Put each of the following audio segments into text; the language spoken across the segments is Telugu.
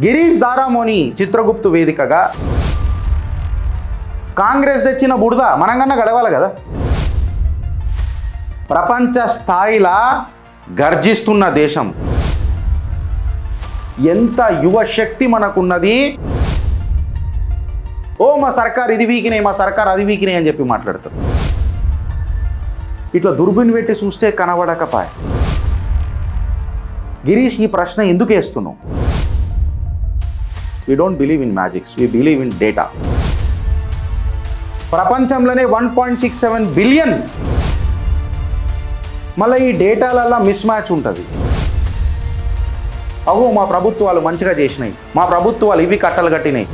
గిరీష్ దారామోని చిత్రగుప్తు వేదికగా కాంగ్రెస్ తెచ్చిన బుడద మనంగన్నా గడవాలి కదా. ప్రపంచ స్థాయిలా గర్జిస్తున్న దేశం, ఎంత యువశక్తి మనకున్నది. ఓ మా సర్కార్ ఇది వీకినాయి, మా సర్కార్ అది వీకినాయి అని చెప్పి మాట్లాడతారు. ఇట్లా దుర్బిన్ పెట్టి చూస్తే కనబడకపాయ. గిరీష్, ఈ ప్రశ్న ఎందుకు వేస్తున్నావు? We don't believe in magics, we believe in data. ప్రపంచంలోనే 1.67 బిలియన్. మళ్ళీ ఈ డేటాలల్లో మిస్ మ్యాచ్ ఉంటుంది. అవో మా ప్రభుత్వాలు మంచిగా చేసినాయి, మా ప్రభుత్వాలు ఇవి కట్టలు కట్టినాయి.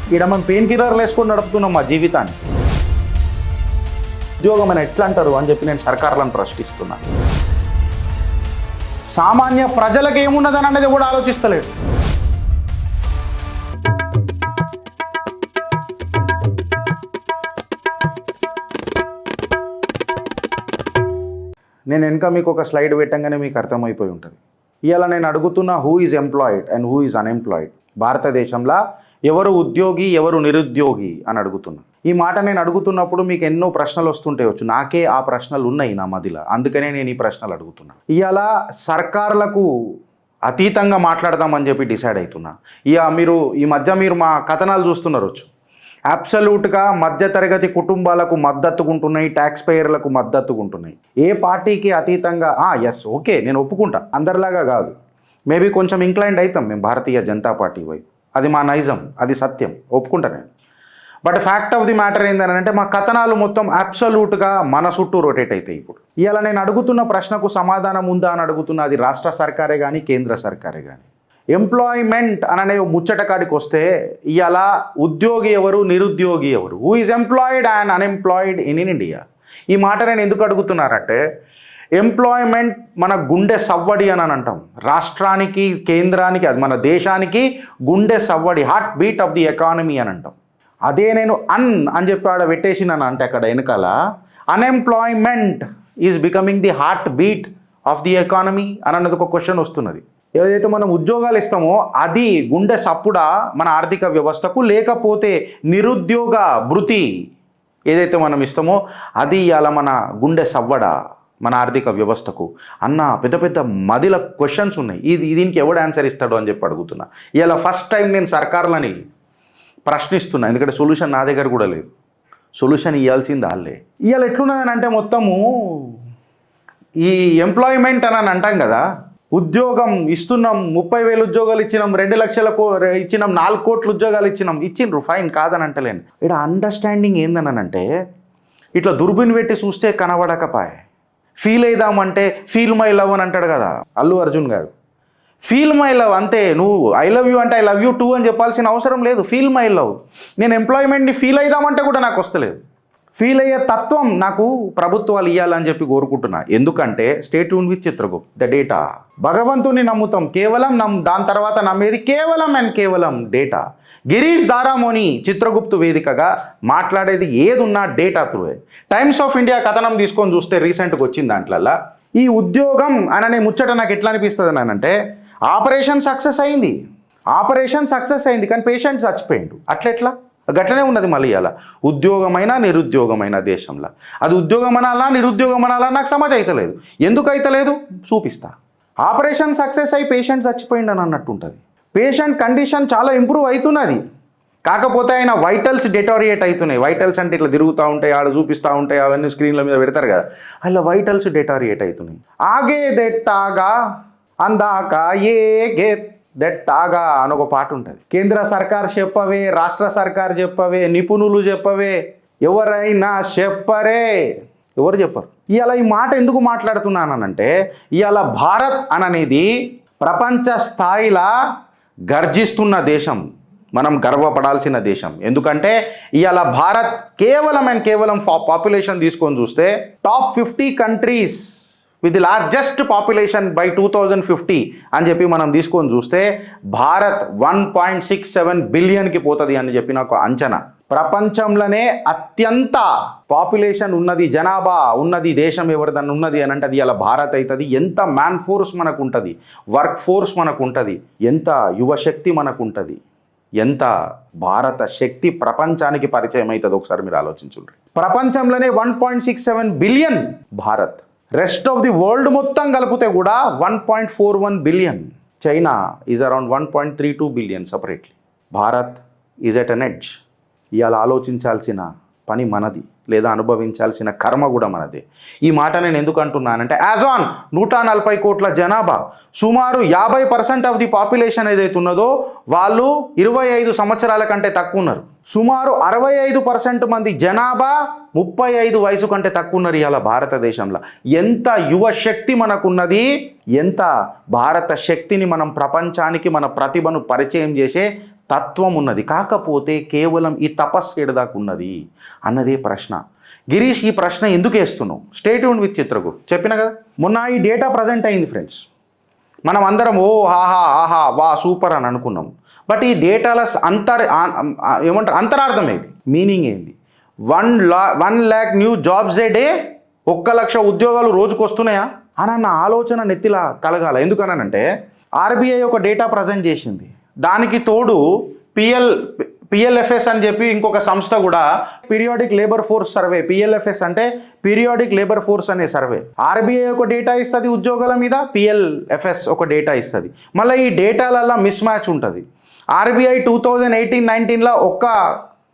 ఇక్కడ మనం పెయిన్ కిల్లర్లు వేసుకొని నడుపుతున్నాం మా జీవితాన్ని. ఉద్యోగం అని ఎట్లా అంటారు అని చెప్పి నేను సర్కార్లను ప్రశ్నిస్తున్నాను. సామాన్య ప్రజలకు ఏమున్నదని అనేది కూడా ఆలోచిస్తలేదు. నేను వెనక మీకు ఒక స్లైడ్ పెట్టంగానే మీకు అర్థమైపోయి ఉంటుంది. ఇవాళ నేను అడుగుతున్న who is employed and who is unemployed. భారతదేశంలో ఎవరు ఉద్యోగి ఎవరు నిరుద్యోగి అని అడుగుతున్నా. ఈ మాట నేను అడుగుతున్నప్పుడు మీకు ఎన్నో ప్రశ్నలు వస్తుంటాయొచ్చు. నాకే ఆ ప్రశ్నలు ఉన్నాయి నా మదిలో, అందుకనే నేను ఈ ప్రశ్నలు అడుగుతున్నా. ఇవాళ సర్కార్లకు అతీతంగా మాట్లాడదామని చెప్పి డిసైడ్ అవుతున్నా. ఈ మధ్య మీరు మా కథనాలు చూస్తున్నారు. అబ్సల్యూట్గా మధ్యతరగతి కుటుంబాలకు మద్దతుకుంటున్నాయి, ట్యాక్స్ పేయర్లకు మద్దతుకుంటున్నాయి. ఏ పార్టీకి అతీతంగా ఎస్ ఓకే నేను ఒప్పుకుంటా, అందరిలాగా కాదు. మేబీ కొంచెం ఇంక్లైండ్ అవుతాం మేము భారతీయ జనతా పార్టీ వైపు, అది మా నైజం, అది సత్యం, ఒప్పుకుంటా నేను. But fact of the matter ఏంటంటే మా కథనాలు మొత్తం అబ్సల్యూట్గా మన చుట్టూ రొటేట్ అవుతాయి. ఇప్పుడు ఇవాళ నేను అడుగుతున్న ప్రశ్నకు సమాధానం ఉందా అని అడుగుతున్నా. అది రాష్ట్ర సర్కారే కానీ కేంద్ర సర్కారే కానీ. ఎంప్లాయ్మెంట్ అనే ముచ్చట కాడికి వస్తే ఇవాళ ఉద్యోగి ఎవరు నిరుద్యోగి ఎవరు, who is employed and unemployed in India. ఈ మాట నేను ఎందుకు అడుగుతున్నానంటే ఎంప్లాయ్మెంట్ మన గుండె సవ్వడి అని అంటాం. రాష్ట్రానికి కేంద్రానికి, అది మన దేశానికి గుండె సవ్వడి, heart beat of the economy అని అంటాం. అదే నేను అని చెప్పి ఆడ పెట్టేసినాను అంటే అక్కడ వెనకాల unemployment is becoming the heart beat of the economy అని అన్నది ఒక క్వశ్చన్ వస్తున్నది. ఏదైతే మనం ఉద్యోగాలు ఇస్తామో అది గుండె సప్పుడా మన ఆర్థిక వ్యవస్థకు, లేకపోతే నిరుద్యోగ భృతి ఏదైతే మనం ఇస్తామో అది ఇవాళ మన గుండె సవ్వడా మన ఆర్థిక వ్యవస్థకు అన్న పెద్ద పెద్ద మదిల క్వశ్చన్స్ ఉన్నాయి. దీనికి ఎవడు ఆన్సర్ ఇస్తాడు అని చెప్పి అడుగుతున్నా. ఇవాళ ఫస్ట్ టైం నేను సర్కార్లని ప్రశ్నిస్తున్నా, ఎందుకంటే సొల్యూషన్ నా దగ్గర కూడా లేదు. సొల్యూషన్ ఇవ్వాల్సింది వాళ్ళే. ఇవాళ ఎట్లున్నదని అంటే మొత్తము ఈ ఎంప్లాయ్మెంట్ అని అంటాం కదా, ఉద్యోగం ఇస్తున్నాం, 30,000 ఉద్యోగాలు ఇచ్చినాం, 2 లక్షల ఇచ్చినాం, 4 కోట్ల ఉద్యోగాలు ఇచ్చిండ్రు, ఫైన్ కాదని అంటలేను. ఇక్కడ అండర్స్టాండింగ్ ఏందనంటే ఇట్లా దుర్బిన్ పెట్టి చూస్తే కనబడకపాయ. ఫీల్ అయిదామంటే ఫీల్ మై లవ్ అని అంటాడు కదా అల్లు అర్జున్ గారు. ఫీల్ మై లవ్ అంతే. నువ్వు ఐ లవ్ యూ అంటే ఐ లవ్ యూ టూ అని చెప్పాల్సిన అవసరం లేదు. Feel my love. నేను ఎంప్లాయ్మెంట్ని ఫీల్ అయిదామంటే కూడా నాకు వస్తలేదు. ఫీల్ అయ్యే తత్వం నాకు ప్రభుత్వాలు ఇవ్వాలని చెప్పి కోరుకుంటున్నా. ఎందుకంటే stay tune with Chitragupt, the data. భగవంతుని నమ్ముతాం కేవలం, దాని తర్వాత నమ్మేది కేవలం అండ్ కేవలం డేటా. గిరీష్ దారామోని చిత్రగుప్తు వేదికగా మాట్లాడేది ఏదున్నా డేటా త్రూవే. టైమ్స్ ఆఫ్ ఇండియా కథనం తీసుకొని చూస్తే రీసెంట్గా వచ్చింది దాంట్లల్లో ఈ ఉద్యోగం అననే ముచ్చట నాకు ఎట్లా అనిపిస్తుంది అని అంటే ఆపరేషన్ సక్సెస్ అయింది కానీ పేషెంట్ చచ్చిపోయిండు. అట్లెట్లా? గట్లనే ఉన్నది మళ్ళీ అలా. ఉద్యోగమైనా నిరుద్యోగమైన దేశంలో అది ఉద్యోగం అనాలా నిరుద్యోగం అనాలా నాకు సమాజ్ అవుతలేదు. ఎందుకు అవుతలేదు చూపిస్తా. ఆపరేషన్ సక్సెస్ అయి పేషెంట్ చచ్చిపోయిండు అని అన్నట్టు ఉంటుంది. పేషెంట్ కండిషన్ చాలా ఇంప్రూవ్ అవుతున్నది, కాకపోతే ఆయన వైటల్స్ డెటోరియేట్ అవుతున్నాయి. వైటల్స్ అంటే ఇట్లా తిరుగుతూ ఉంటాయి, ఆడ చూపిస్తూ ఉంటాయి, అవన్నీ స్క్రీన్ల మీద పెడతారు కదా, అలా వైటల్స్ డెటోరియేట్ అవుతున్నాయి. ఆగే దెట్టాగా అందాక ఏ గే దెట్టాగా అని ఒక పాట ఉంటుంది. కేంద్ర సర్కార్ చెప్పవే, రాష్ట్ర సర్కార్ చెప్పవే, నిపుణులు చెప్పవే, ఎవరైనా చెప్పరే, ఎవరు చెప్పరు. ఇవాళ ఈ మాట ఎందుకు మాట్లాడుతున్నానంటే ఇవాళ భారత్ అనేది ప్రపంచ స్థాయిలా గర్జిస్తున్న దేశం, మనం గర్వపడాల్సిన దేశం. ఎందుకంటే ఇవాళ భారత్ కేవలం పాపులేషన్ తీసుకొని చూస్తే top 50 countries with the largest population by 2050 అని చెప్పి మనం తీసుకొని చూస్తే భారత్ 1.67 బిలియన్కి పోతుంది అని చెప్పి నాకు అంచనా. ప్రపంచంలోనే అత్యంత పాపులేషన్ ఉన్నది, జనాభా ఉన్నది దేశం ఎవరిదన్నా ఉన్నది అని అంటే అది ఇలా భారత్ అవుతుంది. ఎంత మ్యాన్ ఫోర్స్ మనకు ఉంటుంది, వర్క్ ఫోర్స్ మనకు ఉంటుంది, ఎంత యువశక్తి మనకు ఉంటుంది, ఎంత భారత శక్తి ప్రపంచానికి పరిచయం అవుతుంది ఒకసారి మీరు ఆలోచించుండ్రి. ప్రపంచంలోనే 1.67 billion Bharat, rest of the world మొత్తం కలిపితే కూడా 1.41 billion. China is around 1.32 billion separately. Bharat is at an edge. ఇవాళ ఆలోచించాల్సిన పని మనది, లేదా అనుభవించాల్సిన కర్మ కూడా మనదే. ఈ మాట నేను ఎందుకు అంటున్నానంటే యాజ్ ఆన్ 140 కోట్ల జనాభా, సుమారు 50% ఆఫ్ ది పాపులేషన్ ఏదైతే ఉన్నదో వాళ్ళు 25 సంవత్సరాల కంటే తక్కువ ఉన్నారు. సుమారు 65% మంది జనాభా 35 వయసు కంటే తక్కువ ఉన్నారు ఇవాళ భారతదేశంలో. ఎంత యువశక్తి మనకున్నది, ఎంత భారత శక్తిని మనం ప్రపంచానికి మన ప్రతిభను పరిచయం చేసే తత్వం ఉన్నది. కాకపోతే కేవలం ఈ తపస్సు ఎడదాకున్నది అన్నదే ప్రశ్న. గిరీష్, ఈ ప్రశ్న ఎందుకు వేస్తున్నావు? Stay tuned with Chitragupta. చెప్పిన కదా మొన్న ఈ డేటా ప్రజెంట్ అయింది ఫ్రెండ్స్. మనం అందరం ఓ ఆహా ఆహా వా సూపర్ అని అనుకున్నాం. బట్ ఈ డేటాల ఏమంటారు అంతరార్థం ఏది, మీనింగ్ ఏంది? 1 lakh న్యూ జాబ్స్ ఏ డే, 1 లక్ష ఉద్యోగాలు రోజుకు వస్తున్నాయా అన్న ఆలోచన నెత్తిలా కలగాల. ఎందుకనంటే ఆర్బీఐ ఒక డేటా ప్రజెంట్ చేసింది, దానికి తోడు పిఎల్ఎఫ్ఎస్ అని చెప్పి ఇంకొక సంస్థ కూడా periodic labour force survey, PLFS అంటే పీరియాడిక్ లేబర్ ఫోర్స్ అనే సర్వే. ఆర్బీఐ ఒక డేటా ఇస్తుంది ఉద్యోగాల మీద, పిఎల్ఎఫ్ఎస్ ఒక డేటా ఇస్తుంది. మళ్ళీ ఈ డేటాలల్లో మిస్ మ్యాచ్ ఉంటుంది. ఆర్బీఐ 2018-19లో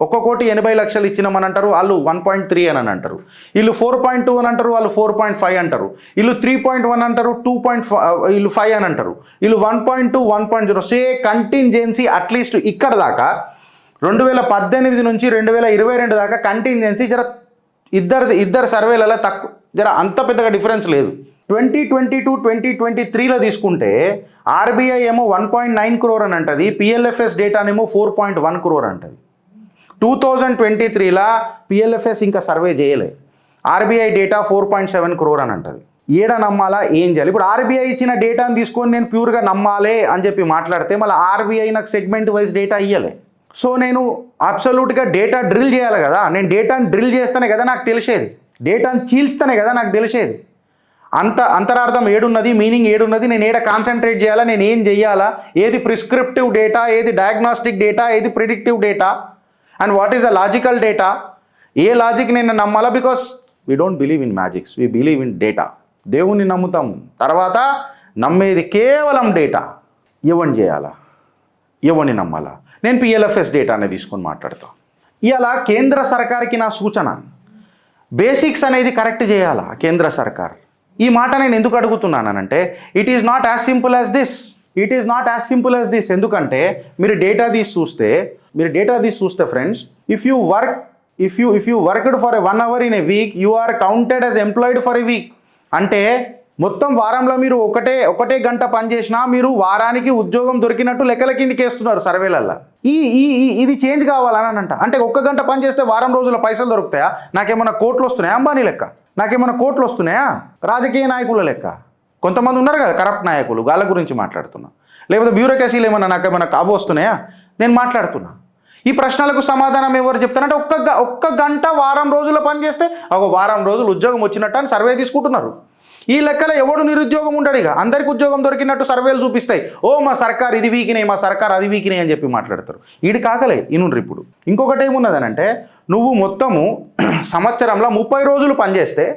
1,80,00,000 ఇచ్చినామని అంటారు, వాళ్ళు 1.3 అని అంటారు. వీళ్ళు 4.2 అని అంటారు, వాళ్ళు 4.5 అంటారు. వీళ్ళు 3.1 అంటారు, 2.5 వీళ్ళు 5 అని అంటారు. వీళ్ళు 1.2 1.0. సే కంటింజెన్సీ అట్లీస్ట్ ఇక్కడ దాకా 2018 నుంచి 2022 దాకా కంటింజెన్సీ జర ఇద్దరు సర్వేలలో తక్కువ, జర అంత పెద్దగా డిఫరెన్స్ లేదు. 2022-2023లో తీసుకుంటే ఆర్బీఐ ఏమో 1.9 crore అని అంటది, పిఎల్ఎఫ్ఎస్ డేటానేమో 4.1 crore అంటది. 2023లో పిఎల్ఎఫ్ఎస్ ఇంకా సర్వే చేయలే, ఆర్బీఐ డేటా 4.7 crore అని అంటది. ఏడ నమ్మాలా, ఏం చేయాలి? ఇప్పుడు ఆర్బీఐ ఇచ్చిన డేటాను తీసుకొని నేను ప్యూర్గా నమ్మాలే అని చెప్పి మాట్లాడితే మళ్ళీ ఆర్బీఐ నాకు సెగ్మెంట్ వైజ్ డేటా ఇయ్యలే. సో నేను అబ్సల్యూట్గా డేటా డ్రిల్ చేయాలి కదా. నేను డేటాను డ్రిల్ చేస్తేనే కదా నాకు తెలిసేది, డేటాను చీల్స్తేనే కదా నాకు తెలిసేది. అంతరార్థం ఏడున్నది, మీనింగ్ ఏడున్నది, నేను ఏడ కాన్సన్ట్రేట్ చేయాలా, నేను ఏం చెయ్యాలా, ఏది ప్రిస్క్రిప్టివ్ డేటా, ఏది డయాగ్నాస్టిక్ డేటా, ఏది predictive data, and what is the logical data, ఏ లాజిక్ నేను నమ్మాలా? Because we don't believe in magics, we believe in data. దేవుణ్ణి నమ్ముతాం, తర్వాత నమ్మేది కేవలం డేటా. ఎవరిని చేయాలా, ఎవరిని నమ్మాలా? నేను పిఎల్ఎఫ్ఎస్ డేటానే తీసుకొని మాట్లాడతా. ఇలా కేంద్ర సర్కార్కి నా సూచన, బేసిక్స్ అనేది కరెక్ట్ చేయాలా కేంద్ర సర్కార్. ఈ మాట నేను ఎందుకు అడుగుతున్నానంటే it is not as simple as this. ఎందుకంటే మీరు డేటా తీసి చూస్తే friends, if you worked for 1 hour in a week, you are counted as employed for a week. అంటే మొత్తం వారంలో మీరు ఒకటే గంట పని చేసినా మీరు వారానికి ఉద్యోగం దొరికినట్టు లెక్కల కిందకి వేస్తున్నారు సర్వేలల్లో. ఇది చేంజ్ కావాలని అంటే 1 గంట పని చేస్తే వారం రోజుల పైసలు దొరుకుతాయా? నాకేమన్నా కోట్లు వస్తున్నాయా? అంబానీ లెక్క నాకేమన్నా కోట్లు వస్తున్నాయా? రాజకీయ నాయకుల లెక్క కొంతమంది ఉన్నారు కదా కరప్ట్ నాయకులు, వాళ్ళ గురించి మాట్లాడుతున్నా. లేకపోతే బ్యూరోక్రసీలు ఏమన్నా నాకేమన్నా కాపు వస్తున్నాయా? నేను మాట్లాడుతున్నా. ఈ ప్రశ్నలకు సమాధానం ఎవరు చెప్తారంటే ఒక్క గంట వారం రోజుల పని చేస్తే ఒక వారం రోజులు ఉద్యోగం వచ్చినట్టు అని సర్వే తీసుకుంటున్నారు. ఈ లెక్కలో ఎవడు నిరుద్యోగం ఉండడు, ఇక అందరికి ఉద్యోగం దొరికినట్టు సర్వేలు చూపిస్తాయి. ఓ మా సర్కార్ ఇది వీకినాయి, మా సర్కార్ అది వీకినాయి అని చెప్పి మాట్లాడతారు. ఈడు కాకలే ఇనుండ్రి. ఇప్పుడు ఇంకొకటి ఏమున్నదనంటే నువ్వు మొత్తము సంవత్సరంలో 30 రోజులు పనిచేస్తే,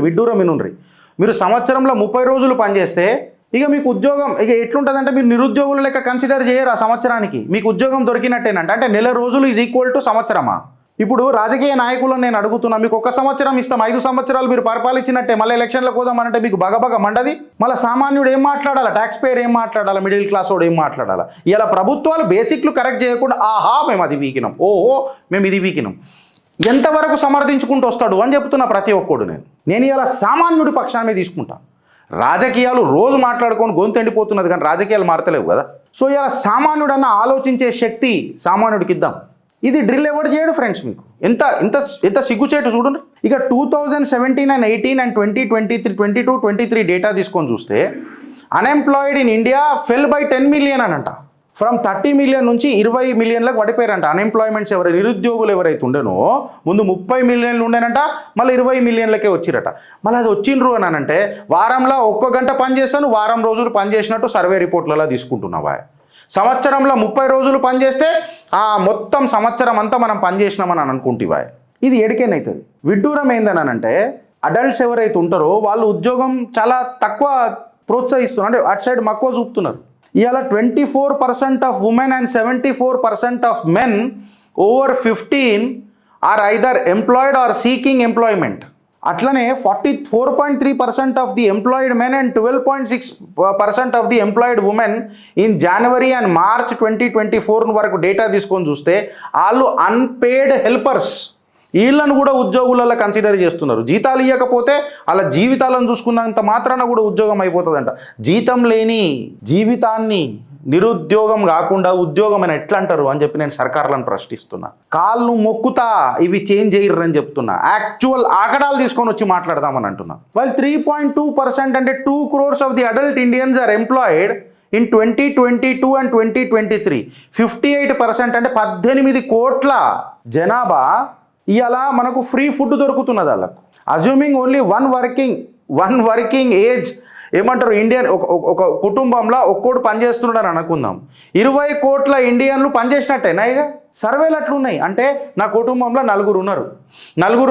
విడ్డూరం, మీరు సంవత్సరంలో 30 రోజులు పనిచేస్తే ఇక మీకు ఉద్యోగం ఇక ఎట్లుంటుందంటే మీరు నిరుద్యోగుల లెక్క కన్సిడర్ చేయరు. ఆ సంవత్సరానికి మీకు ఉద్యోగం దొరికినట్టేనంట. అంటే నెల రోజులు ఈజ్ ఈక్వల్ టు సంవత్సరమా? ఇప్పుడు రాజకీయ నాయకులను నేను అడుగుతున్నా, మీకు 1 సంవత్సరం ఇస్తాం, 5 సంవత్సరాలు మీరు పరిపాలించినట్టే, మళ్ళీ ఎలక్షన్లకు పోదామనంటే మీకు బగబగ మండది. మళ్ళీ సామాన్యుడు ఏం మాట్లాడాలా, ట్యాక్స్ పేయర్ ఏం మాట్లాడాలా, మిడిల్ క్లాస్ వాడు ఏం మాట్లాడాలా? ఇలా ప్రభుత్వాలు బేసిక్లు కరెక్ట్ చేయకుండా ఆహా మేము అది వీకినాం, ఓహో మేము ఇది వీకినాం, ఎంతవరకు సమర్థించుకుంటూ వస్తాడు అని చెప్తున్నా ప్రతి ఒక్కడు. నేను ఇలా సామాన్యుడి పక్షాన్ని తీసుకుంటా. రాజకీయాలు రోజు మాట్లాడుకొని గొంతు ఎండిపోతున్నది, కానీ రాజకీయాలు మారతలేవు కదా. సో ఇలా సామాన్యుడన్న ఆలోచించే శక్తి సామాన్యుడికి ఇద్దాం. ఇది డ్రిల్ ఎవరు చేయడు ఫ్రెండ్స్. మీకు ఎంత సిగ్గుచేటు చూడండి. ఇక 2017 and 18 and 2022-23 డేటా తీసుకొని చూస్తే unemployed in India fell by 10 million అనంట. ఫ్రమ్ 30 మిలియన్ నుంచి 20 మిలియన్లకు పడిపోయారంట అన్ఎంప్లాయ్మెంట్స్. నిరుద్యోగులు ఎవరైతే ఉండేనో ముందు 30 మిలియన్లు ఉండేనంట, మళ్ళీ 20 మిలియన్లకే వచ్చిరట. మళ్ళీ అది వచ్చిండ్రు అని అంటే వారంలో 1 గంట పని చేస్తాను, వారం రోజులు పని చేసినట్టు సర్వే రిపోర్ట్లలో తీసుకుంటున్నావా? సంవత్సరంలో 30 రోజులు పనిచేస్తే ఆ మొత్తం సంవత్సరం అంతా మనం పనిచేసినామని అనుకుంటేవా? ఇది ఎడికేనవుతుంది. విడ్డూరం ఏందనంటే అడల్ట్స్ ఎవరైతే ఉంటారో వాళ్ళు ఉద్యోగం చాలా తక్కువ ప్రోత్సహిస్తున్నారు, అంటే అటు సైడ్ మక్కువ చూపుతున్నారు. ఇవాళ 24% of women and 74% of men over 15 are either employed or seeking employment. అట్లనే 44.3% of the employed men and 12.6% of the employed women in January and March 2024 వరకు డేటా తీసుకొని చూస్తే వాళ్ళు అన్పేడ్ హెల్పర్స్, వీళ్ళను కూడా ఉద్యోగులలో కన్సిడర్ చేస్తున్నారు. జీతాలు ఇవ్వకపోతే వాళ్ళ జీవితాలను చూసుకున్నంత మాత్రాన కూడా ఉద్యోగం అయిపోతుందంట. జీతం లేని జీవితాన్ని నిరుద్యోగం కాకుండా ఉద్యోగం అని ఎట్లా అంటారు అని చెప్పి నేను సర్కార్లను ప్రశ్నిస్తున్నా. కాళ్ళు మొక్కుతా ఇవి చేంజ్ చేయరని చెప్తున్నా. యాక్చువల్ ఆకడాలు తీసుకొని వచ్చి మాట్లాడదామని అంటున్నా. వాళ్ళు 3.2% అంటే 2 crores of the adult Indians are employed in 2022 and 2023. 58% అంటే 18 కోట్ల జనాభా ఇవాళ మనకు ఫ్రీ ఫుడ్ దొరుకుతున్నది వాళ్ళకు. Assuming only one working age ఏమంటారు ఇండియన్ ఒక కుటుంబంలో ఒక్కోడు పనిచేస్తున్నాడు అని అనుకుందాం. 20 కోట్ల ఇండియన్లు పనిచేసినట్టేనా? ఇక సర్వేలు అట్లున్నాయి. అంటే నా కుటుంబంలో నలుగురు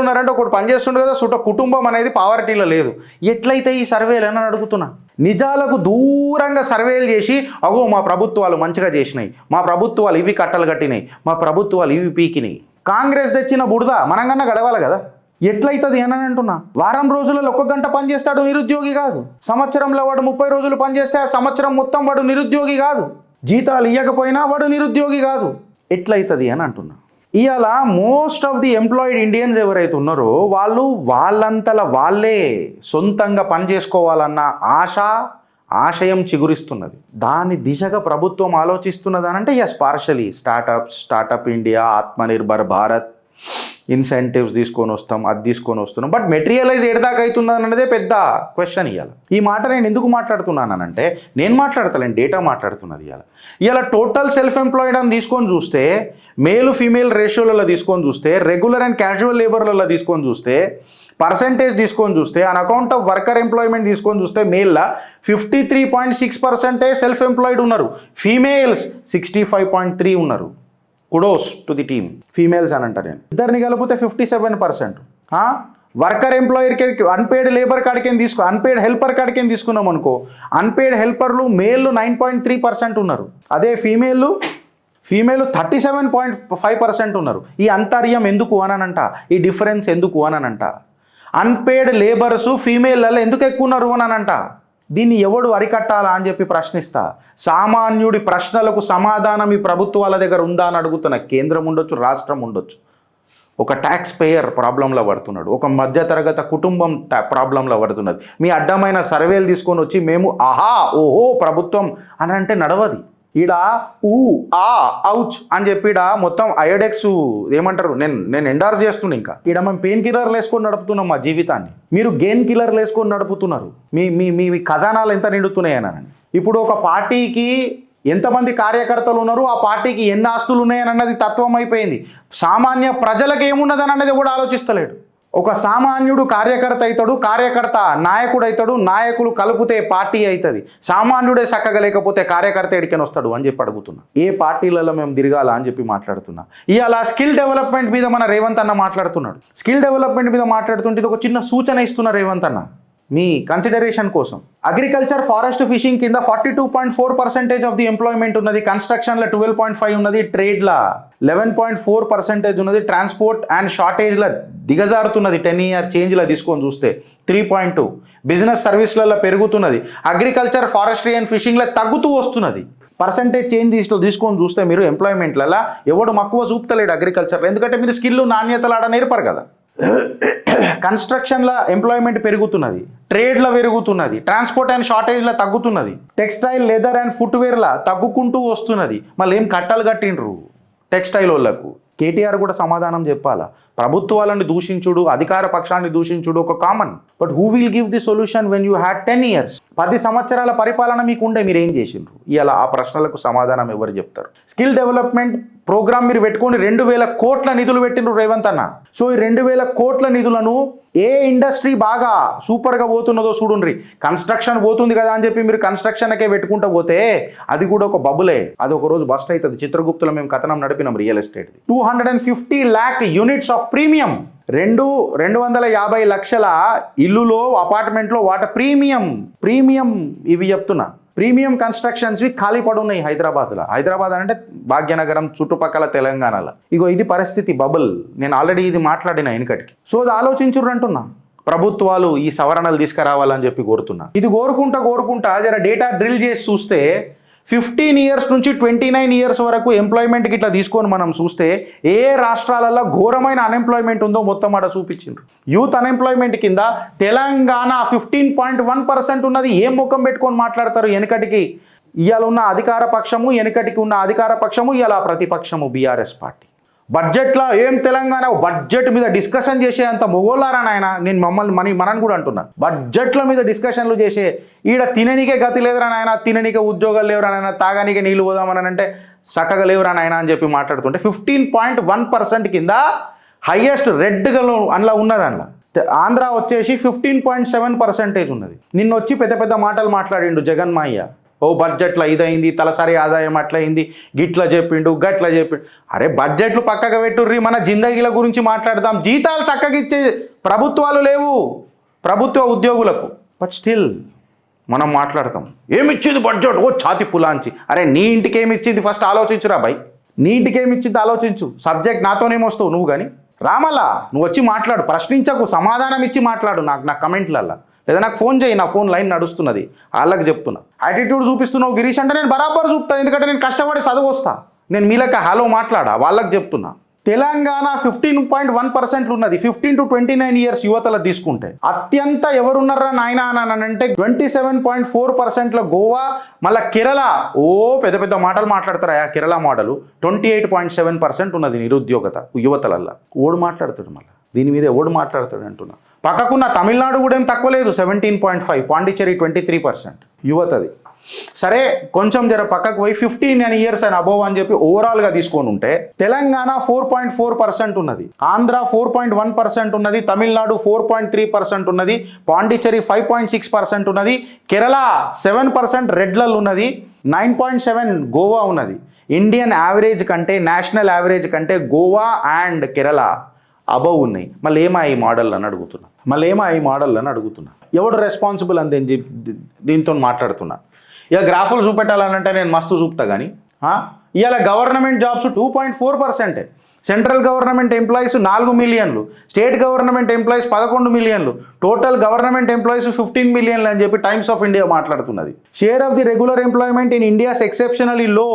ఉన్నారంటే ఒకటి పనిచేస్తుండే కదా, సుట కుటుంబం అనేది పావర్టీలో లేదు. ఎట్లయితే ఈ సర్వేలు అని అడుగుతున్నా. నిజాలకు దూరంగా సర్వేలు చేసి అగో మా ప్రభుత్వాలు మంచిగా చేసినాయి, మా ప్రభుత్వాలు ఇవి కట్టలు కట్టినాయి, మా ప్రభుత్వాలు ఇవి పీకినాయి. కాంగ్రెస్ తెచ్చిన బుడద మనంకన్నా గడవాలి కదా. ఎట్లయితుంది అని అంటున్నా. వారం రోజులలో 1 గంట పని చేస్తాడు నిరుద్యోగి కాదు. సంవత్సరంలో వాడు 30 రోజులు పనిచేస్తే ఆ సంవత్సరం మొత్తం వాడు నిరుద్యోగి కాదు. జీతాలు ఇవ్వకపోయినా వాడు నిరుద్యోగి కాదు. ఎట్లయితుంది అని అంటున్నా. ఇవాళ most of the employed Indians ఎవరైతే ఉన్నారో వాళ్ళంతలా వాళ్ళే సొంతంగా పని చేసుకోవాలన్న ఆశయం చిగురిస్తున్నది. దాని దిశగా ప్రభుత్వం ఆలోచిస్తున్నది అని అంటే yes, partially startup India, Atmanirbhar Bharat, incentives తీసుకొని వస్తున్నాం. బట్ మెటీరియలైజ్ ఎడదాకా అవుతుందని అనేదే పెద్ద క్వశ్చన్. ఈ మాట నేను ఎందుకు మాట్లాడుతున్నానంటే నేను మాట్లాడతలేను, డేటా మాట్లాడుతున్నది. ఇవాళ టోటల్ సెల్ఫ్ ఎంప్లాయిడ్ అని తీసుకొని చూస్తే, మేల్ ఫీమేల్ రేషియోలలో తీసుకొని చూస్తే, రెగ్యులర్ అండ్ క్యాజువల్ లేబర్లలో తీసుకొని చూస్తే, పర్సంటేజ్ తీసుకొని చూస్తే, on account of worker employment తీసుకొని చూస్తే మేల్లా 53.6% సెల్ఫ్ ఎంప్లాయిడ్ ఉన్నారు, ఫీమేల్స్ 65.3 ఉన్నారు. Kudos to the team. Females అని అంటారు. నేను ఇద్దరిని కలిపితే 57%. వర్కర్ ఎంప్లాయర్కి అన్పేడ్ లేబర్ కాడికేం అన్పేడ్ హెల్పర్ కాడికేం తీసుకున్నాం అనుకో, అన్పేడ్ హెల్పర్లు మేళ్ళు 9.3% ఉన్నారు. అదే ఫీమేల్ 37.5% ఉన్నారు. ఈ అంతర్యం ఎందుకు అనంట, ఈ డిఫరెన్స్ ఎందుకు అనంట, అన్పేడ్ లేబర్సు ఫీమేళ్ళలో ఎందుకు ఎక్కువ ఉన్నారు అనంట. దీన్ని ఎవడు అరికట్టాలా అని చెప్పి ప్రశ్నిస్తా. సామాన్యుడి ప్రశ్నలకు సమాధానం ఈ ప్రభుత్వాల దగ్గర ఉందా అని అడుగుతున్నా. కేంద్రం ఉండొచ్చు, రాష్ట్రం ఉండొచ్చు. ఒక ట్యాక్స్ పేయర్ ప్రాబ్లంలో పడుతున్నాడు, ఒక మధ్యతరగతి కుటుంబం ప్రాబ్లంలో పడుతున్నది. మీ అడ్డమైన సర్వేలు తీసుకొని వచ్చి మేము ఓహో ప్రభుత్వం అని అంటే నడవది. ఈడ ఔచ్ అని చెప్పి ఈడ మొత్తం అయోడెక్స్ ఏమంటారు, నేను ఎండార్స్ చేస్తున్నా. ఇంకా ఈడ మేము పెయిన్ కిల్లర్లు వేసుకొని నడుపుతున్నాం మా జీవితాన్ని. మీరు గెయిన్ కిల్లర్లు వేసుకొని నడుపుతున్నారు. మీ ఖజానాలు ఎంత నిండుతున్నాయని. ఇప్పుడు ఒక పార్టీకి ఎంతమంది కార్యకర్తలు ఉన్నారు, ఆ పార్టీకి ఎన్ని ఆస్తులు ఉన్నాయని అన్నది తత్వం అయిపోయింది. సామాన్య ప్రజలకు ఏమున్నదని అన్నది కూడా ఆలోచిస్తలేడు. ఒక సామాన్యుడు కార్యకర్త అవుతాడు, కార్యకర్త నాయకుడు అవుతాడు, నాయకులు కలిపితే పార్టీ అవుతుంది. సామాన్యుడే చక్కగా లేకపోతే కార్యకర్త ఎడికని వస్తాడు అని చెప్పి అడుగుతున్నా. ఏ పార్టీలలో మేము తిరగాల అని చెప్పి మాట్లాడుతున్నా. ఇవాళ స్కిల్ డెవలప్మెంట్ మీద మన రేవంత్ అన్న మాట్లాడుతున్నాడు. స్కిల్ డెవలప్మెంట్ మీద మాట్లాడుతుంటే ఇది ఒక చిన్న సూచన ఇస్తున్న రేవంత్ అన్న మీ కన్సిడరేషన్ కోసం. అగ్రికల్చర్, ఫారెస్ట్, ఫిషింగ్ కింద 42.4% ఆఫ్ ది ఎంప్లాయ్మెంట్ ఉన్నది. కన్స్ట్రక్షన్లో 12.5 ఉన్నది. ట్రేడ్లో 11.4% ఉన్నది. ట్రాన్స్పోర్ట్ అండ్ షార్టేజ్లో దిగజారుతున్నది. 10 year చేంజ్లో తీసుకొని చూస్తే 3.2. బిజినెస్ సర్వీస్లలో పెరుగుతున్నది. అగ్రికల్చర్, ఫారెస్ట్రీ అండ్ ఫిషింగ్లో తగ్గుతూ వస్తున్నది. పర్సంటేజ్ చేంజ్ తీసుకొని చూస్తే మీరు ఎంప్లాయ్మెంట్లలో ఎవడు మక్కువ చూపుతలేడు అగ్రికల్చర్లో. ఎందుకంటే మీరు స్కిల్ నాణ్యతలు ఆడ నేర్పరు కదా. కన్స్ట్రక్షన్లో ఎంప్లాయ్మెంట్ పెరుగుతున్నది, ట్రేడ్లో పెరుగుతున్నది, ట్రాన్స్పోర్ట్ అండ్ షార్టేజ్లో తగ్గుతున్నది, టెక్స్టైల్, లెదర్ అండ్ ఫుట్వేర్లా తగ్గుకుంటూ వస్తున్నది. మళ్ళీ ఏం కట్టలు కట్టిండ్రు టెక్స్టైల్ వాళ్ళకు. కేటీఆర్ కూడా సమాధానం చెప్పాలా. ప్రభుత్వాలను దూషించుడు, అధికార పక్షాన్ని దూషించుడు ఒక common, but who will give the solution when you had 10 years? 10 సంవత్సరాల పరిపాలన మీకు ఉండే, మీరు ఏం చేసిండ్రు? ఇలా ఆ ప్రశ్నలకు సమాధానం ఎవరు చెప్తారు? స్కిల్ డెవలప్మెంట్ ప్రోగ్రామ్ మీరు పెట్టుకొని 2,000 కోట్ల నిధులు పెట్టిండ్రు రేవంత్ అన్న. సో ఈ 2,000 కోట్ల నిధులను ఏ ఇండస్ట్రీ బాగా సూపర్గా పోతున్నదో చూడుండ్రి. కన్స్ట్రక్షన్ పోతుంది కదా అని చెప్పి మీరు కన్స్ట్రక్షన్కే పెట్టుకుంటూ పోతే అది కూడా ఒక బబులే, అది ఒక రోజు బస్ట్ అవుతుంది. చిత్రగుప్తులో మేము కథనం నడిపినాం real estate. 250 lakh units of premium, 250 లక్షల ఇల్లులో అపార్ట్మెంట్లో వాటి ప్రీమియం ఇవి చెప్తున్నా. ప్రీమియం కన్స్ట్రక్షన్స్వి ఖాళీ పడి ఉన్నాయి హైదరాబాద్లో. హైదరాబాద్ అంటే భాగ్యనగరం చుట్టుపక్కల తెలంగాణలో. ఇగో ఇది పరిస్థితి, బబుల్. నేను ఆల్రెడీ ఇది మాట్లాడిన వెనుకటికి. సో అది ఆలోచించుర్రు అంటున్నా. ప్రభుత్వాలు ఈ సవరణలు తీసుకురావాలని చెప్పి కోరుతున్నా. ఇది కోరుకుంటా జర డేటా డ్రిల్ చేసి చూస్తే 15 years నుంచి 29 years వరకు ఎంప్లాయ్మెంట్కి ఇట్లా తీసుకొని మనం చూస్తే ఏ రాష్ట్రాలలో ఘోరమైన అన్ఎంప్లాయ్మెంట్ ఉందో మొత్తం ఆడ చూపించిండ్రు. యూత్ అన్ఎంప్లాయ్మెంట్ కింద తెలంగాణ 15.1% ఉన్నది. ఏం ముఖం పెట్టుకొని మాట్లాడతారు? వెనుకటికి ఇవాళ ఉన్న అధికార పక్షము, వెనుకటికి ఉన్న అధికార పక్షము, ఇవాళ ప్రతిపక్షము బీఆర్ఎస్ పార్టీ. బడ్జెట్లో ఏం తెలంగాణ బడ్జెట్ మీద డిస్కషన్ చేసే అంత మొగోళ్ళారా నాయన? నేను మనని కూడా అంటున్నాను. బడ్జెట్ల మీద డిస్కషన్లు చేసే ఈడ తిననీకే గతి లేదురా నాయన, తిననీకే ఉద్యోగాలు లేవురా నాయన, తాగానీకే నీళ్ళు పోదామని అంటే చక్కగా లేవురా నాయన అని చెప్పి మాట్లాడుతుంటే 15.1% కింద హైయెస్ట్ రెడ్గా అందులో ఉన్నది. అందులో ఆంధ్ర వచ్చేసి 15.7% ఉన్నది. నిన్న వచ్చి పెద్ద మాటలు మాట్లాడిండు జగన్ మాయ్య. ఓ బడ్జెట్లో ఇదైంది, తలసరి ఆదాయం అట్లయింది, గిట్లా చెప్పిండు, గట్లా చెప్పిండు. అరే బడ్జెట్లు పక్కగా పెట్టుర్రి, మన జిందగీల గురించి మాట్లాడదాం. జీతాలు చక్కగా ఇచ్చే ప్రభుత్వాలు లేవు ప్రభుత్వ ఉద్యోగులకు, బట్ స్టిల్ మనం మాట్లాడతాం. ఏమిచ్చింది బడ్జెట్? ఓ ఛాతి పులాంచి. అరే నీ ఇంటికి ఏమిచ్చింది ఫస్ట్ ఆలోచించురా భయ్. నీ ఇంటికి ఏమిచ్చింది ఆలోచించు. సబ్జెక్ట్ నాతోనేమొస్తావు నువ్వు కానీ రామలా. నువ్వు వచ్చి మాట్లాడు, ప్రశ్నించకు, సమాధానం ఇచ్చి మాట్లాడు. నా కమెంట్లల్లో లేదా నాకు ఫోన్ చేయి, నా ఫోన్ లైన్ నడుస్తున్నది, వాళ్ళకి చెప్తున్నా. యాటిట్యూడ్ చూపిస్తున్నావు గిరీష్ అంటే నేను బరాబర్ చూపుతాను, ఎందుకంటే నేను కష్టపడి చదువు వస్తా. నేను మీలక హలో మాట్లాడా, వాళ్ళకి చెప్తున్నా. తెలంగాణ 15.1% ఉన్నది. 15 to 29 years యువతల తీసుకుంటే అత్యంత ఎవరున్నారా నాయన అని అంటే 27.4% గోవా, మళ్ళీ కేరళ. ఓ పెద్ద మాటలు మాట్లాడతారా కేరళ మోడలు. 28.7% ఉన్నది నిరుద్యోగత యువతలల్లా. ఓడు మాట్లాడతాడు, మళ్ళీ దీని మీద ఓడు మాట్లాడతాడు అంటున్నా. పక్కకున్న తమిళనాడు కూడా ఏం తక్కువ లేదు, 17.5, పాండిచ్చేరి 23% యువతది. సరే కొంచెం జర పక్కకు పోయి 15 years అండ్ అబోవ్ అని చెప్పి ఓవరాల్గా తీసుకొని ఉంటే తెలంగాణ 4.4% ఉన్నది, ఆంధ్ర 4.1% ఉన్నది, తమిళనాడు 4.3% ఉన్నది, పాండిచ్చేరి 5.6% ఉన్నది, కేరళ 7% రెడ్లలో ఉన్నది, 9.7 గోవా ఉన్నది. ఇండియన్ యావరేజ్ కంటే, నేషనల్ యావరేజ్ కంటే గోవా అండ్ కేరళ అబవ్ ఉన్నాయి. మళ్ళీ ఏమా ఈ మోడల్ అని అడుగుతున్నా. ఎవడు రెస్పాన్సిబుల్ అని దీంతో మాట్లాడుతున్నా. ఇక గ్రాఫులు చూపెట్టాలనంటే నేను మస్తు చూపుతా కానీ ఇవాళ government jobs 2.4%. Central government employees 4 మిలియన్లు, స్టేట్ గవర్నమెంట్ ఎంప్లాయీస్ 11 మిలియన్లు, టోటల్ గవర్నమెంట్ ఎంప్లాయీస్ 15 మిలియన్లు అని చెప్పి టైమ్స్ ఆఫ్ ఇండియా మాట్లాడుతున్నది. Share of the regular employment in India's exceptionally low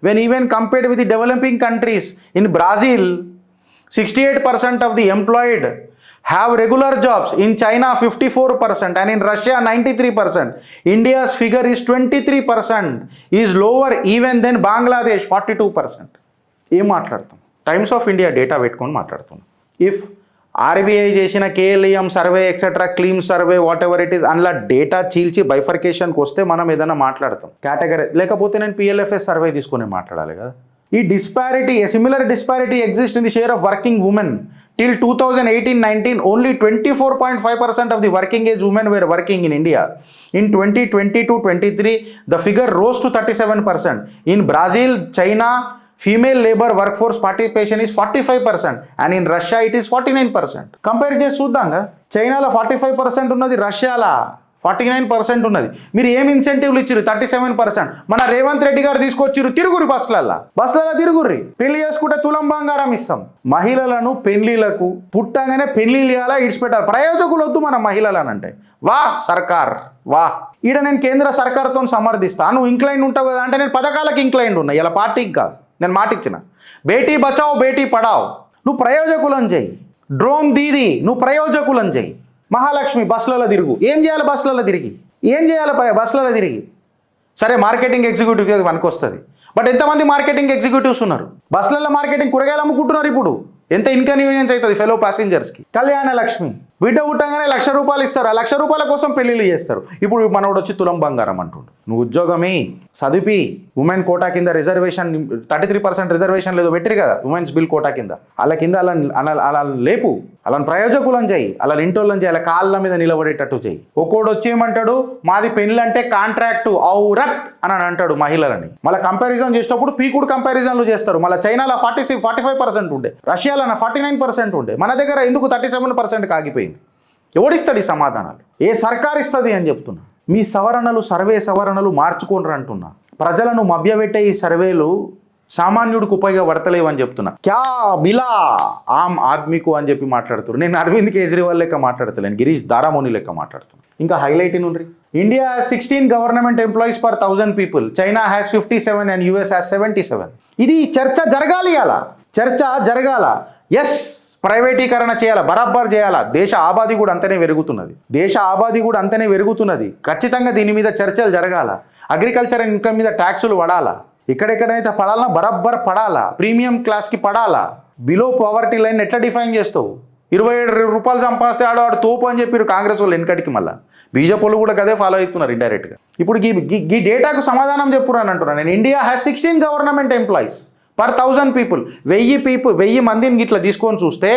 when even compared with the developing countries. In Brazil 68% of the employed have regular jobs. In China 54% and in Russia 93%. India's figure is 23%, is lower even than Bangladesh 42%. ఏం మాట్లాడతాం? టైమ్స్ ఆఫ్ ఇండియా డేటా పెట్టుకొని మాట్లాడుతున్నాం. ఇఫ్ ఆర్బీఐ చేసిన KLM survey etcetera క్లీమ్ survey what ever it is అందులో డేటా చీల్చి బైఫర్కేషన్కి వస్తే మనం ఏదైనా మాట్లాడతాం కేటగిరీ. లేకపోతే నేను పిఎల్ఎఫ్ఎస్ సర్వే తీసుకొని మాట్లాడాలి కదా. ఈ disparity, a similar disparity exists in the share of working women. Till 2018-19, only 24.5% of the working age women were working in India. In 2022-23, the figure rose to 37%. In Brazil, China, female labor workforce participation is 45%, and in Russia it is 49%. Compare చేసి చూద్దాంగా. చైనాలో 45% ఉన్నది, రష్యాలో 49% ఉన్నది. మీరు ఏం ఇన్సెంటివ్లు ఇచ్చిర్రు? 37%. మన రేవంత్ రెడ్డి గారు తీసుకొచ్చిర్రు, తిరుగురి బస్సులల్లో తిరుగుర్రి. పెళ్లి చేసుకుంటే తులం బంగారం ఇస్తాం. మహిళలను పెళ్లిలకు పుట్టగానే పెళ్లిళ్ళు ఇవ్వాలా, ఇడిచిపెట్టాలి. ప్రయోజకులు వద్దు మన మహిళలను అంటే. వా సర్కార్ వా. ఈడ నేను కేంద్ర సర్కార్తో సమర్థిస్తా. నువ్వు ఇంక్లైండ్ ఉంటావు కదా అంటే నేను పథకాలకు ఇంక్లైండ్ ఉన్నా, ఇలా పార్టీకి కాదు. నేను మాటిచ్చిన బేటీ బచావ్ బేటీ పడావ్. నువ్వు ప్రయోజకులను చెయ్యి. డ్రోన్ దీది నువ్వు ప్రయోజకులను చెయ్యి. మహాలక్ష్మి బస్సులలో తిరుగు. ఏం చేయాలి బస్సులలో తిరిగి? సరే మార్కెటింగ్ ఎగ్జిక్యూటివ్కి అది పనికొస్తుంది. బట్ ఎంతమంది మార్కెటింగ్ ఎగ్జిక్యూటివ్స్ ఉన్నారు? బస్సులలో మార్కెటింగ్ కూరగాయలు అమ్ముకుంటున్నారు. ఇప్పుడు ఎంత ఇన్కన్వీనియన్స్ అవుతుంది ఫెలో ప్యాసింజర్స్కి. కళ్యాణ లక్ష్మి బిడ్డ పుట్టంగానే ₹1,00,000 ఇస్తారు. ఆ ₹1,00,000 కోసం పెళ్లిళ్ళు చేస్తారు. ఇప్పుడు మనోడు వచ్చి తులం బంగారం అంటుండు. నువ్వు ఉద్యోగమే చదివి ఉమెన్ కోటా కింద రిజర్వేషన్ 33% రిజర్వేషన్ లేదో పెట్టిరు కదా ఉమెన్స్ బిల్ కోటా కింద. అలా కింద అలా లేపు, అలా ప్రయోజకులను చేయి, అలా ఇంటోళ్ళని చేయి, అలా కాళ్ళ మీద నిలబడేటట్టు చేయి. ఒక్కోడు వచ్చి ఏమంటాడు, మాది పెళ్ళంటే కాంట్రాక్టు ఔరత్ అని అంటాడు మహిళలని. మళ్ళీ కంపారిజన్ చేసేటప్పుడు పీకుడు కంపారిజన్లు చేస్తారు. మళ్ళీ చైనాలో 45% ఉండే, రష్యాలో 49% ఉండే, మన దగ్గర ఎందుకు 37% ఆగిపోయింది? ఎవడిస్తాడు ఈ సమాధానాలు? ఏ సర్కార్ ఇస్తుంది అని చెప్తున్నా. మీ సవరణలు మార్చుకోనరు అంటున్నా. ప్రజలను మభ్యపెట్టే ఈ సర్వేలు సామాన్యుడికి ఉపయోగపడతలేవని చెప్తున్నా. క్యా మిలా ఆమ్ ఆద్మీకు అని చెప్పి మాట్లాడుతున్నారు. నేను అరవింద్ కేజ్రీవాల్ లెక్క మాట్లాడతలేను, గిరీష్ దారామోని లెక్క మాట్లాడుతున్నాను. ఇంకా హైలైట్ నుండి India 16 government employees per 1000 people, China has 57 and US has 77. ఇది చర్చ జరగాలి, అలా చర్చ జరగాల. ఎస్, ప్రైవేటీకరణ చేయాలా, బరాబర్ చేయాలా. దేశ ఆబాది కూడా అంతనే పెరుగుతున్నది. ఖచ్చితంగా దీని మీద చర్చలు జరగాల. అగ్రికల్చర్ ఇన్కమ్ మీద ట్యాక్సులు పడాలా, ఎక్కడెక్కడైతే పడాలన్నా బరాబర్ పడాలా. ప్రీమియం క్లాస్కి పడాలా. బిలో పావర్టీ లైన్ ఎట్లా డిఫైన్ చేస్తావు? ₹27 సంపాదిస్తే ఆడు తోపు అని చెప్పారు కాంగ్రెస్ వాళ్ళు వెనకటికి. మళ్ళీ బీజేపీ వాళ్ళు కూడా అదే ఫాలో అవుతున్నారు ఇండైరెక్ట్గా. ఇప్పుడు ఈ డేటాకు సమాధానం చెప్పురు అని అంటున్నాను నేను. India has 16 government employees per 1000 people. 1000 మందిని ఇట్లా తీసుకొని చూస్తే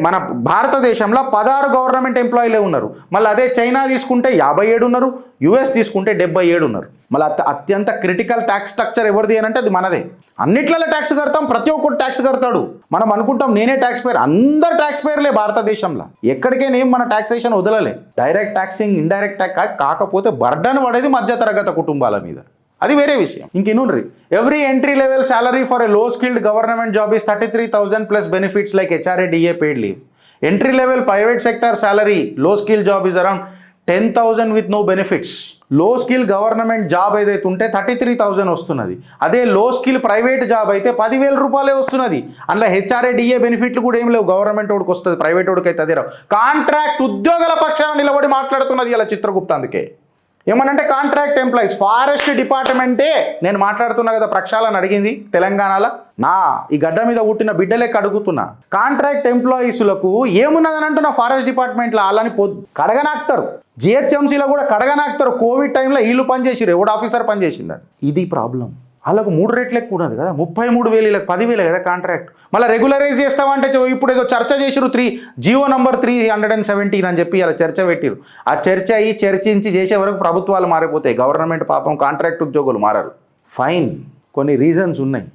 మన భారతదేశంలో 16 గవర్నమెంట్ ఎంప్లాయీలే ఉన్నారు. మళ్ళీ అదే చైనా తీసుకుంటే 57 ఉన్నారు, యుఎస్ తీసుకుంటే 77 ఉన్నారు. మళ్ళీ అత్యంత క్రిటికల్ ట్యాక్స్ స్ట్రక్చర్ ఎవరిది అని అంటే అది మనదే. అన్నిట్లలో ట్యాక్స్ కడతాం, ప్రతి ఒక్కరు ట్యాక్స్ కడతాడు. మనం అనుకుంటాం నేనే ట్యాక్స్ పేర్, అందరు ట్యాక్స్ పేర్లే భారతదేశంలో. ఎక్కడికైనా ఏం మన ట్యాక్సేషన్ వదలలే. డైరెక్ట్ ట్యాక్సింగ్, ఇండైరెక్ట్ ట్యాక్స్ కాకపోతే బర్డన్ పడేది మధ్యతరగతి కుటుంబాల మీద, అది వేరే విషయం. ఇంకెనుండ్రి, every entry level salary for a low skilled government job is 33,000 plus benefits like HRA, DA, paid leave. Entry level private sector salary low skill job is around 10,000 with no benefits. Low skill government job ఏదైతే ఉంటే 33,000 వస్తున్నది. అదే లో స్కిల్ ప్రైవేట్ జాబ్ అయితే ₹10,000 వస్తున్నది. అందులో HRA, DA బెనిఫిట్లు కూడా ఏం లేవు. గవర్నమెంట్ వాడికి వస్తుంది, ప్రైవేట్ వాడికి అయితే అదే రావు. కాంట్రాక్ట్ ఉద్యోగుల పక్షాన నిలబడి మాట్లాడుతున్నది ఇలా చిత్రగుప్త. అందుకే ఏమనంటే కాంట్రాక్ట్ ఎంప్లాయీస్. ఫారెస్ట్ డిపార్ట్మెంటే నేను మాట్లాడుతున్నా కదా, ప్రక్షాళన అడిగింది తెలంగాణలో. ఈ గడ్డ మీద పుట్టిన బిడ్డలెక్క అడుగుతున్నా. కాంట్రాక్ట్ ఎంప్లాయీసులకు ఏమున్నదని అంటున్నా, ఫారెస్ట్ డిపార్ట్మెంట్లో వాళ్ళని కడగనాక్తారు. GHMCలో కూడా కడగనాక్తారు. కోవిడ్ టైంలో వీళ్ళు పనిచేసిరు, ఎవడు ఆఫీసర్ పనిచేసిందని. ఇది ప్రాబ్లం. వాళ్ళకు 3 రెట్లు ఎక్కువ ఉన్నది కదా, 33,000, వీళ్ళకి 10,000 కదా కాంట్రాక్ట్. మళ్ళీ రెగ్యులరైజ్ చేస్తామంటే ఇప్పుడు ఏదో చర్చ చేసిరు, జియో నంబర్ 317 అని చెప్పి అలా చర్చ పెట్టిరు. ఆ చర్చించి చేసే వరకు ప్రభుత్వాలు మారిపోతాయి. గవర్నమెంట్ పాపం కాంట్రాక్ట్ ఉద్యోగులు మారరు. ఫైన్, కొన్ని రీజన్స్ ఉన్నాయి.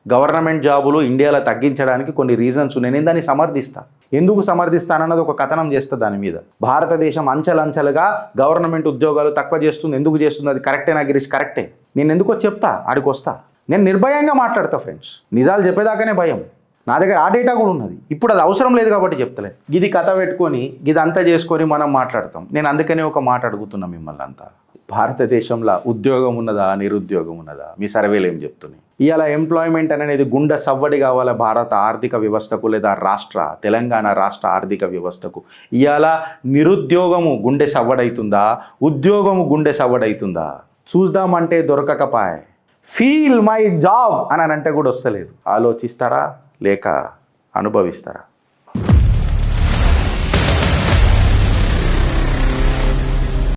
గవర్నమెంట్ జాబులు ఇండియాలో తగ్గించడానికి కొన్ని రీజన్స్ ఉన్నాయి. నేను దాన్ని సమర్థిస్తా. ఎందుకు సమర్థిస్తానన్నది ఒక కథనం చేస్తా దాని మీద. భారతదేశం అంచెలంచెలుగా గవర్నమెంట్ ఉద్యోగాలు తక్కువ చేస్తుంది. ఎందుకు చేస్తుంది? అది కరెక్టేనా గిరీష్? కరెక్టే. నేను ఎందుకో చెప్తా, ఆడికి వస్తా. నేను నిర్భయంగా మాట్లాడతా ఫ్రెండ్స్. నిజాలు చెప్పేదాకానే భయం. నా దగ్గర ఆ డేటా కూడా ఉన్నది. ఇప్పుడు అది అవసరం లేదు కాబట్టి చెప్తలే. ఇది కథ పెట్టుకొని ఇదంతా చేసుకొని మనం మాట్లాడతాం. నేను అందుకనే ఒక మాట అడుగుతున్నా మిమ్మల్ని అంతా. భారతదేశంలో ఉద్యోగం ఉన్నదా, నిరుద్యోగం ఉన్నదా? మీ సర్వేలు ఏం చెప్తున్నాయి? ఇవాళ ఎంప్లాయ్మెంట్ అనేది గుండె సవ్వడి కావాల భారత ఆర్థిక వ్యవస్థకు, లేదా తెలంగాణ రాష్ట్ర ఆర్థిక వ్యవస్థకు. ఇవాళ నిరుద్యోగము గుండె సవ్వడవుతుందా, ఉద్యోగము గుండె సవ్వడవుతుందా? చూద్దామంటే దొరకకపాయ్. ఫీల్ మై జాబ్ అని అంటే కూడా వస్తలేదు. ఆలోచిస్తారా లేక అనుభవిస్తారా?